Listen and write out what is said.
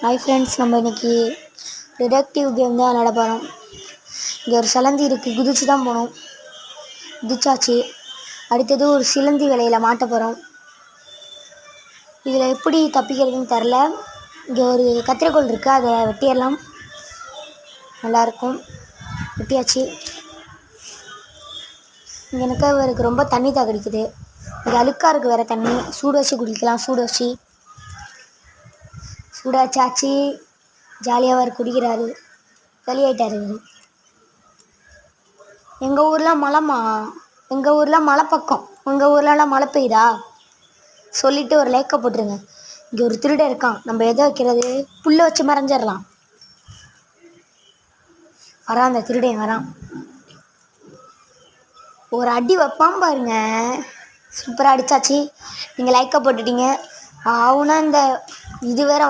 Hi friends, நம்ம இன்றைக்கி detective game தான் விளையாட போகிறோம். இங்கே ஒரு சிலந்தி இருக்குது, குதிச்சு தான் போகணும். குதிச்சாச்சு. அடுத்தது ஒரு சிலந்தி வலையில் மாட்ட போகிறோம். இதில் எப்படி தப்பிக்கிறதுன்னு தெரில. இங்கே ஒரு கத்திரிக்கோள் இருக்குது, அதை வெட்டிடலாம். நல்லாயிருக்கும். வெட்டியாச்சு. இங்கே எனக்கு ரொம்ப தண்ணி தகடிக்குது. இங்கே அழுக்காக இருக்குது வேறு தண்ணி. சூடு வச்சு குடிக்கலாம். சூடாச்சாச்சு. ஜாலியாக அவர் குடிக்கிறாரு. வெளியாயிட்டார் இவர். எங்கள் ஊரில் மழை பக்கம். உங்கள் ஊர்லலாம் மழை பெய்யுதா? சொல்லிவிட்டு ஒரு லைக்கை போட்டுருங்க. இங்கே ஒரு திருடன் இருக்கான். நம்ம எதை வைக்கிறது? புல்லை வச்சு மறைஞ்சிடலாம். வரான், அந்த திருடன் வரான். ஒரு அடி வைப்பான் பாருங்க. சூப்பராக அடித்தாச்சு. நீங்கள் லைக்கை போட்டுட்டீங்க. ஆகுனா இந்த இது வேற